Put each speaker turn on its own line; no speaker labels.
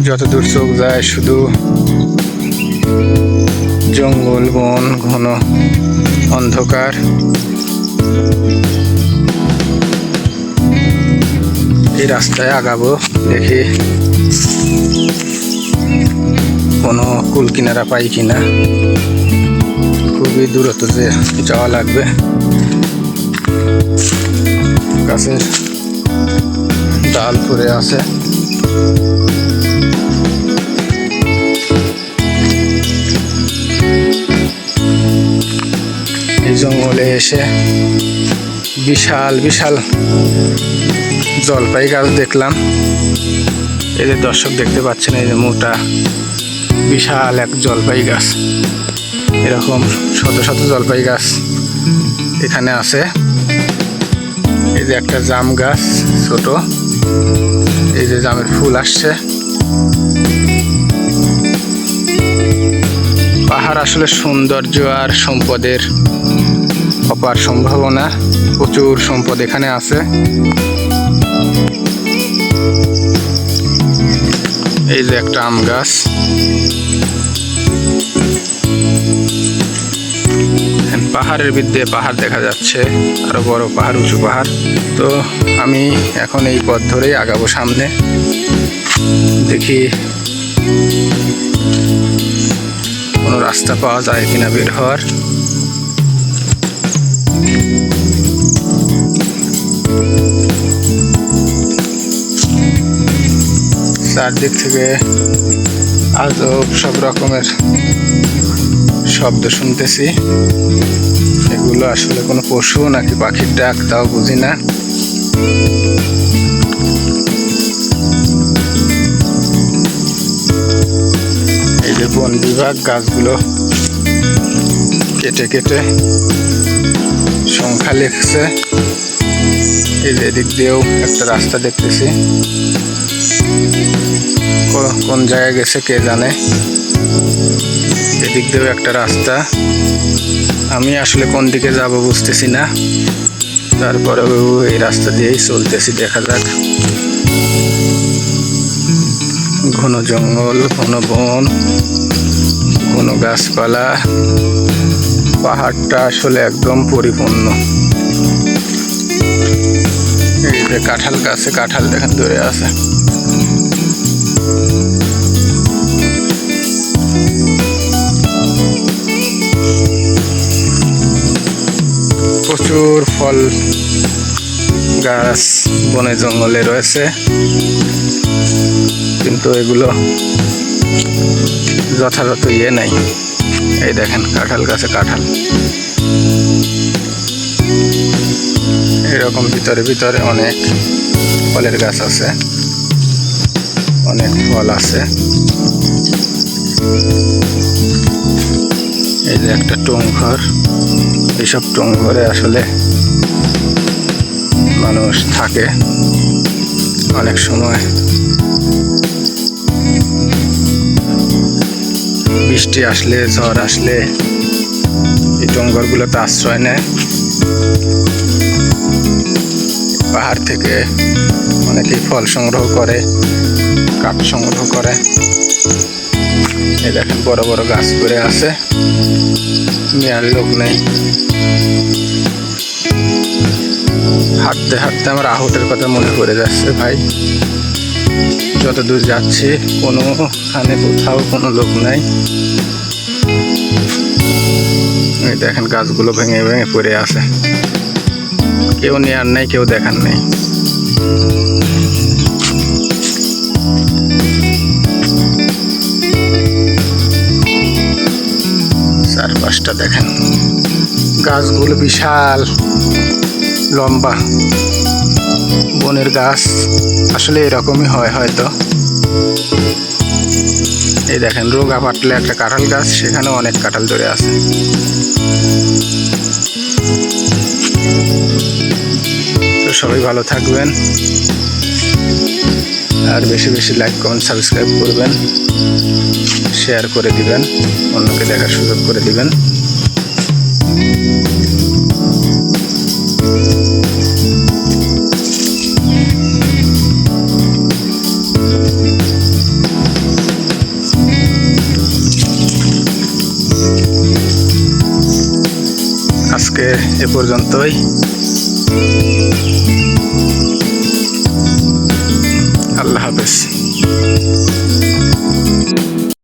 যতদূর চোখ যায় শুধু জঙ্গল, বন, ঘন অন্ধকার। এই রাস্তায় আগাবো, দেখি কোনো কুল কিনারা পাই কিনা। খুবই দূরত্ব যে যাওয়া লাগবে। গাছের ডাল পড়ে আছে। এই জঙ্গলে এসে বিশাল বিশাল জলপাই গাছ দেখলাম। এই যে দর্শক দেখতে পাচ্ছেন, এই যে মোটা বিশাল এক জলপাই গাছ। এরকম শত শত জলপাই গাছ এখানে আছে। এই যে একটা জাম গাছ ছোট, এই যে জামের ফুল আসছে। পাহাড় আসলে সৌন্দর্য আর সম্পদের অপার সম্ভাবনা, প্রচুর সম্পদ এখানে আছে। এই যে একটা আম গাছ, পাহাড়ের মধ্যে পাহাড় দেখা যাচ্ছে, আরো বড় পাহাড়, উঁচু পাহাড়। তো আমি এখন এই পথ ধরেই আগাবো সামনে, দেখি কোনো রাস্তা পাওয়া যায় কিনা বের হওয়ার। চারদিক থেকে আজব সব রকমের শব্দ শুনতেছি। এগুলো আসলে কোনো পশু নাকি পাখির ডাক তাও বুঝি না। এই যে বন বিভাগ গাছগুলো কেটে কেটে সংখ্যা লিখছে। এই যে এদিক দিয়েও একটা রাস্তা দেখতেছি, কোন জায়গায় গেছে কে জানে। এদিক দিয়েও একটা রাস্তা, আমি আসলে কোন দিকে যাব বুঝতেছি না। তারপরেও এই রাস্তা দিয়েই চলতেছি, দেখা যাক। ঘন জঙ্গল, ঘন বন, ঘন গাছপালা, পাহাড়টা আসলে একদম পরিপূর্ণ। এই যে কাঁঠাল গাছে কাঁঠাল দেখেন ধরে আছে। প্রচুর ফল গাছ বনে জঙ্গলে রয়েছে, কিন্তু এগুলো যথাযথ নাই। এই দেখেন কাঁঠাল গাছে কাঁঠাল। এরকম ভিতরে ভিতরে অনেক ফলের গাছ আছে, অনেক ফল আছে। এই যে একটা টুংঘর, এইসব টুংঘরে আসলে মানুষ থাকে অনেক সময়। বৃষ্টি আসলে, ঝড় আসলে এই টুংঘরগুলোতে আশ্রয় নেয়। পাহাড় থেকে অনেকেই ফল সংগ্রহ করে, কাঠ সংগ্রহ করে। এই দেখেন বড় বড় গাছ পড়ে আছে, মেয়ার লোক নেই। হাঁটতে হাঁটতে আমার আহতের কথা মনে পড়ে যাচ্ছে ভাই। যত দূর যাচ্ছি কোনোখানে কোথাও কোনো লোক নাই। এই দেখেন গাছগুলো ভেঙে ভেঙে পড়ে আছে, কেউ নেয়ার নাই, কেউ দেখার নেই। চারপাশটা দেখেন, গাছগুলো বিশাল লম্বা। বনের গাছ আসলে এরকমই হয় হয়তো। এই দেখেন রোগা পাটলে একটা কাঁঠাল গাছ, সেখানে অনেক কাঁঠাল ধরে আছে। তো সবাই ভালো থাকবেন, আর বেশি বেশি লাইক, কমেন্ট, সাবস্ক্রাইব করবেন, শেয়ার করে দিবেন, অন্যকে দেখার সুযোগ করে দিবেন। এ পর্যন্তই। আল্লাহ হাফেজ।